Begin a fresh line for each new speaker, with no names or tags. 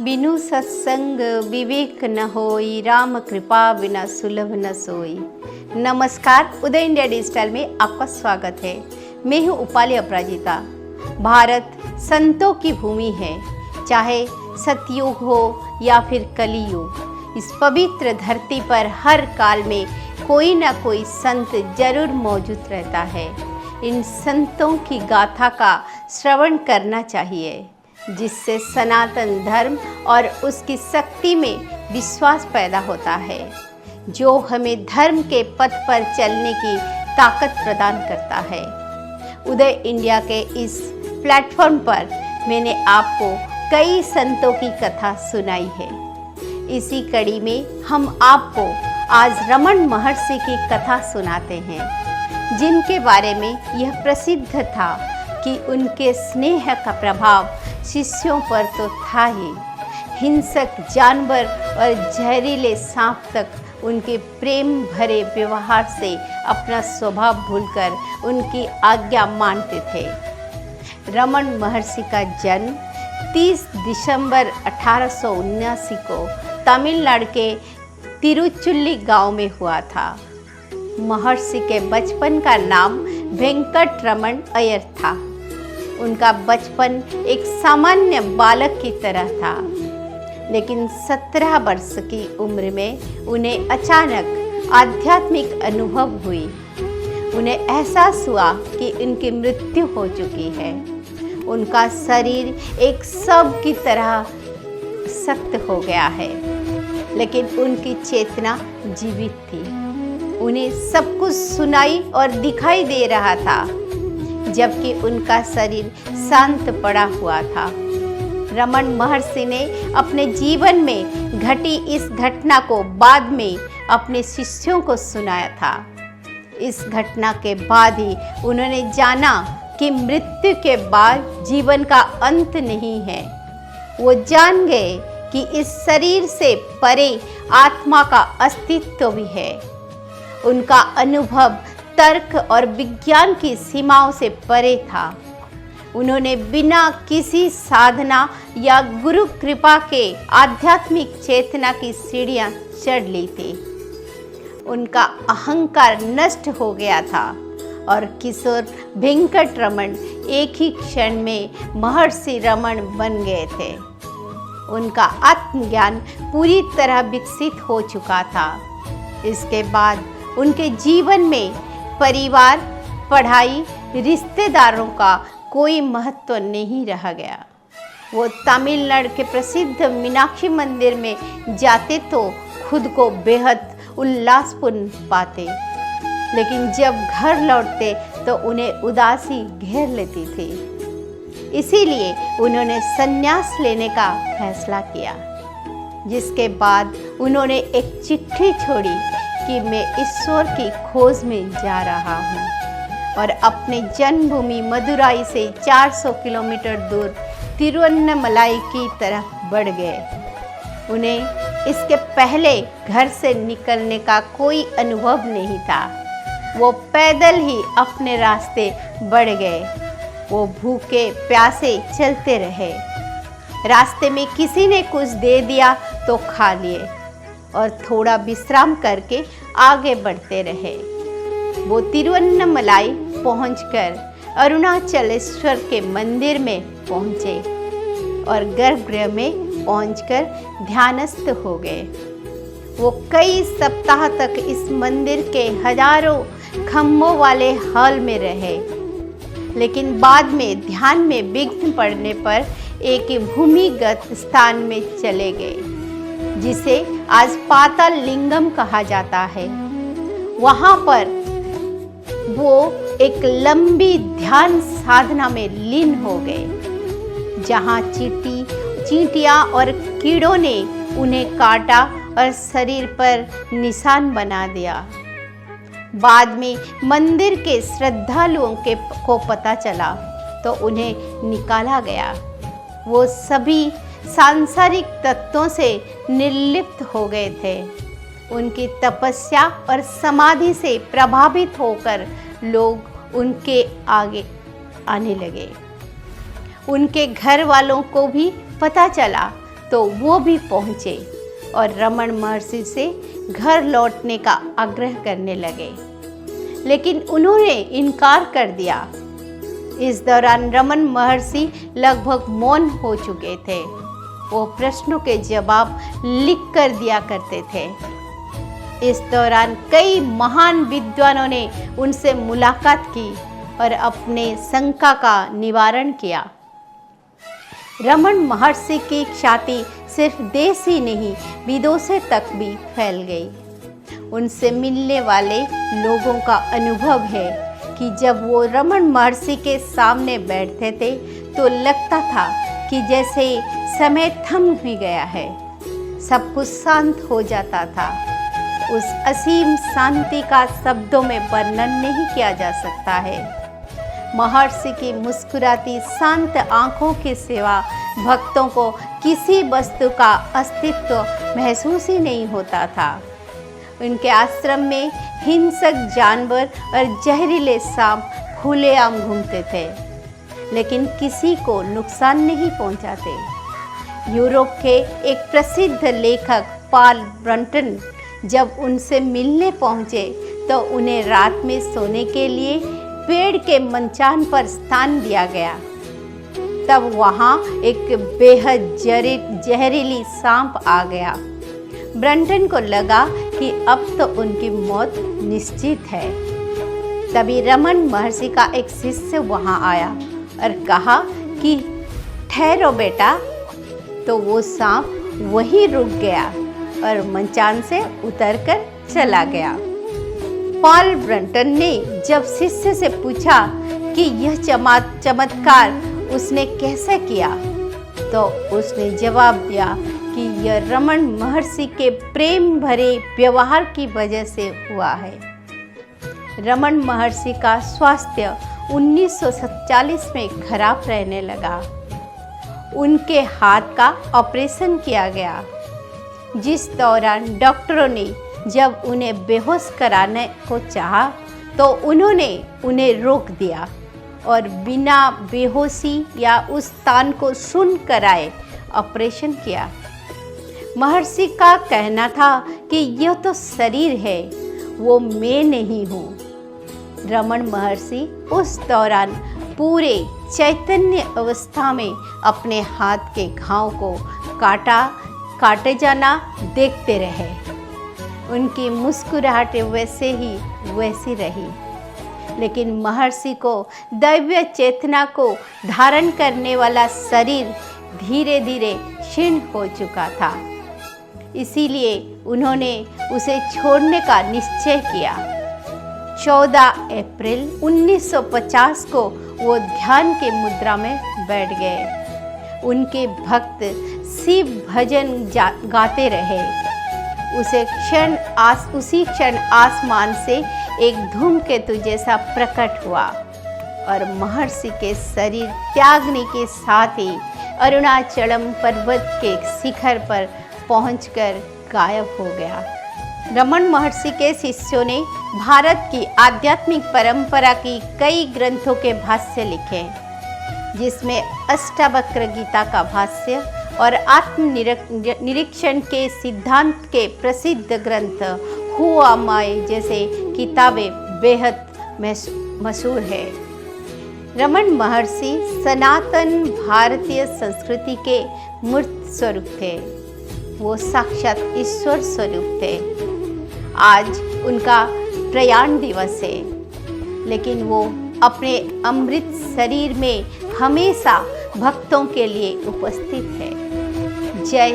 बिनु सत्संग विवेक न होई, राम कृपा बिना सुलभ न सोई। नमस्कार, उदय इंडिया डिजिटल में आपका स्वागत है। मैं हूँ उपाली अपराजिता। भारत संतों की भूमि है, चाहे सतयुग हो या फिर कलियुग। इस पवित्र धरती पर हर काल में कोई ना कोई संत जरूर मौजूद रहता है। इन संतों की गाथा का श्रवण करना चाहिए, जिससे सनातन धर्म और उसकी शक्ति में विश्वास पैदा होता है, जो हमें धर्म के पथ पर चलने की ताकत प्रदान करता है। उदय इंडिया के इस प्लेटफॉर्म पर मैंने आपको कई संतों की कथा सुनाई है। इसी कड़ी में हम आपको आज रमन महर्षि की कथा सुनाते हैं, जिनके बारे में यह प्रसिद्ध था कि उनके स्नेह का प्रभाव शिष्यों पर तो था ही, हिंसक जानवर और जहरीले सांप तक उनके प्रेम भरे व्यवहार से अपना स्वभाव भूलकर उनकी आज्ञा मानते थे। रमन महर्षि का जन्म 30 दिसंबर 1879 को तमिलनाडु के तिरुचुल्ली गांव में हुआ था। महर्षि के बचपन का नाम वेंकट रमन अय्यर था। उनका बचपन एक सामान्य बालक की तरह था, लेकिन 17 वर्ष की उम्र में उन्हें अचानक आध्यात्मिक अनुभव हुई। उन्हें एहसास हुआ कि उनकी मृत्यु हो चुकी है। उनका शरीर एक शव की तरह सख्त हो गया है, लेकिन उनकी चेतना जीवित थी। उन्हें सब कुछ सुनाई और दिखाई दे रहा था, जबकि उनका शरीर शांत पड़ा हुआ था। रमन महर्षि ने अपने जीवन में घटी इस घटना को बाद में अपने शिष्यों को सुनाया था। इस घटना के बाद ही उन्होंने जाना कि मृत्यु के बाद जीवन का अंत नहीं है। वो जान गए कि इस शरीर से परे आत्मा का अस्तित्व भी है। उनका अनुभव तर्क और विज्ञान की सीमाओं से परे था। उन्होंने बिना किसी साधना या गुरु कृपा के आध्यात्मिक चेतना की सीढ़ियां चढ़ ली थी। उनका अहंकार नष्ट हो गया था और किशोर वेंकट रमन एक ही क्षण में महर्षि रमन बन गए थे। उनका आत्मज्ञान पूरी तरह विकसित हो चुका था। इसके बाद उनके जीवन में परिवार, पढ़ाई, रिश्तेदारों का कोई महत्व नहीं रह गया। वो तमिलनाडु के प्रसिद्ध मीनाक्षी मंदिर में जाते तो खुद को बेहद उल्लासपूर्ण पाते, लेकिन जब घर लौटते तो उन्हें उदासी घेर लेती थी। इसीलिए उन्होंने संन्यास लेने का फैसला किया, जिसके बाद उन्होंने एक चिट्ठी छोड़ी कि मैं ईश्वर की खोज में जा रहा हूँ, और अपने जन्मभूमि मदुराई से 400 किलोमीटर दूर तिरुवन्नमलाई की तरफ बढ़ गए। उन्हें इसके पहले घर से निकलने का कोई अनुभव नहीं था। वो पैदल ही अपने रास्ते बढ़ गए। वो भूखे प्यासे चलते रहे। रास्ते में किसी ने कुछ दे दिया तो खा लिए और थोड़ा विश्राम करके आगे बढ़ते रहे। वो तिरुवन्नमलाई पहुंचकर अरुणाचलेश्वर के मंदिर में पहुंचे और गर्भगृह में पहुंचकर ध्यानस्थ हो गए। वो कई सप्ताह तक इस मंदिर के हजारों खम्भों वाले हॉल में रहे, लेकिन बाद में ध्यान में विघ्न पड़ने पर एक भूमिगत स्थान में चले गए, जिसे आज पाताल लिंगम कहा जाता है। वहाँ पर वो एक लंबी ध्यान साधना में लीन हो गए, जहाँ चींटियाँ और कीड़ों ने उन्हें काटा और शरीर पर निशान बना दिया। बाद में मंदिर के श्रद्धालुओं को पता चला तो उन्हें निकाला गया। वो सभी सांसारिक तत्वों से निर्लिप्त हो गए थे। उनकी तपस्या और समाधि से प्रभावित होकर लोग उनके आगे आने लगे। उनके घर वालों को भी पता चला तो वो भी पहुँचे और रमन महर्षि से घर लौटने का आग्रह करने लगे, लेकिन उन्होंने इनकार कर दिया। इस दौरान रमन महर्षि लगभग मौन हो चुके थे। वो प्रश्नों के जवाब लिख कर दिया करते थे। इस दौरान कई महान विद्वानों ने उनसे मुलाकात की और अपने शंका का निवारण किया। रमन महर्षि की ख्याति सिर्फ देश ही नहीं, विदेशों तक भी फैल गई। उनसे मिलने वाले लोगों का अनुभव है कि जब वो रमन महर्षि के सामने बैठते थे तो लगता था कि जैसे समय थम ही गया है, सब कुछ शांत हो जाता था। उस असीम शांति का शब्दों में वर्णन नहीं किया जा सकता है। महर्षि की मुस्कुराती शांत आंखों के सिवा भक्तों को किसी वस्तु का अस्तित्व महसूस ही नहीं होता था। उनके आश्रम में हिंसक जानवर और जहरीले सांप खुलेआम घूमते थे, लेकिन किसी को नुकसान नहीं पहुंचाते। यूरोप के एक प्रसिद्ध लेखक पॉल ब्रंटन जब उनसे मिलने पहुंचे तो उन्हें रात में सोने के लिए पेड़ के मंचान पर स्थान दिया गया। तब वहां एक बेहद जहरीली सांप आ गया। ब्रंटन को लगा कि अब तो उनकी मौत निश्चित है। तभी रमन महर्षि का एक शिष्य वहां आया और कहा कि ठहरो बेटा। तो वो सांप वहीं रुक गया और मंचान से उतरकर चला गया। पॉल ब्रंटन ने जब शिष्य से पूछा कि यह चमत्कार उसने कैसे किया, तो उसने जवाब दिया कि यह रमन महर्षि के प्रेम भरे व्यवहार की वजह से हुआ है। रमन महर्षि का स्वास्थ्य 1947 में खराब रहने लगा। उनके हाथ का ऑपरेशन किया गया, जिस दौरान डॉक्टरों ने जब उन्हें बेहोश कराने को चाहा तो उन्होंने उन्हें रोक दिया और बिना बेहोशी या उस स्थान को शून्य कराए ऑपरेशन किया। महर्षि का कहना था कि यह तो शरीर है, वो मैं नहीं हूँ। रमन महर्षि उस दौरान पूरे चैतन्य अवस्था में अपने हाथ के घाव को काटे जाना देखते रहे। उनकी मुस्कुराहट वैसी रही, लेकिन महर्षि को दैवीय चेतना को धारण करने वाला शरीर धीरे धीरे क्षीण हो चुका था। इसीलिए उन्होंने उसे छोड़ने का निश्चय किया। 14 अप्रैल 1950 को वो ध्यान के मुद्रा में बैठ गए। उनके भक्त शिव भजन गाते रहे। उसी क्षण आसमान से एक धूमकेतु जैसा प्रकट हुआ और महर्षि के शरीर त्यागने के साथ ही अरुणाचलम पर्वत के शिखर पर पहुंचकर गायब हो गया। रमन महर्षि के शिष्यों ने भारत की आध्यात्मिक परंपरा की कई ग्रंथों के भाष्य लिखे, जिसमें अष्टावक्र गीता का भाष्य और आत्मनिरीक्षण के सिद्धांत के प्रसिद्ध ग्रंथ हुआ माय जैसे किताबें बेहद मशहूर है। रमन महर्षि सनातन भारतीय संस्कृति के मूर्त स्वरूप थे। वो साक्षात ईश्वर स्वरूप थे। आज उनका प्रयाण दिवस है, लेकिन वो अपने अमृत शरीर में हमेशा भक्तों के लिए उपस्थित है। जय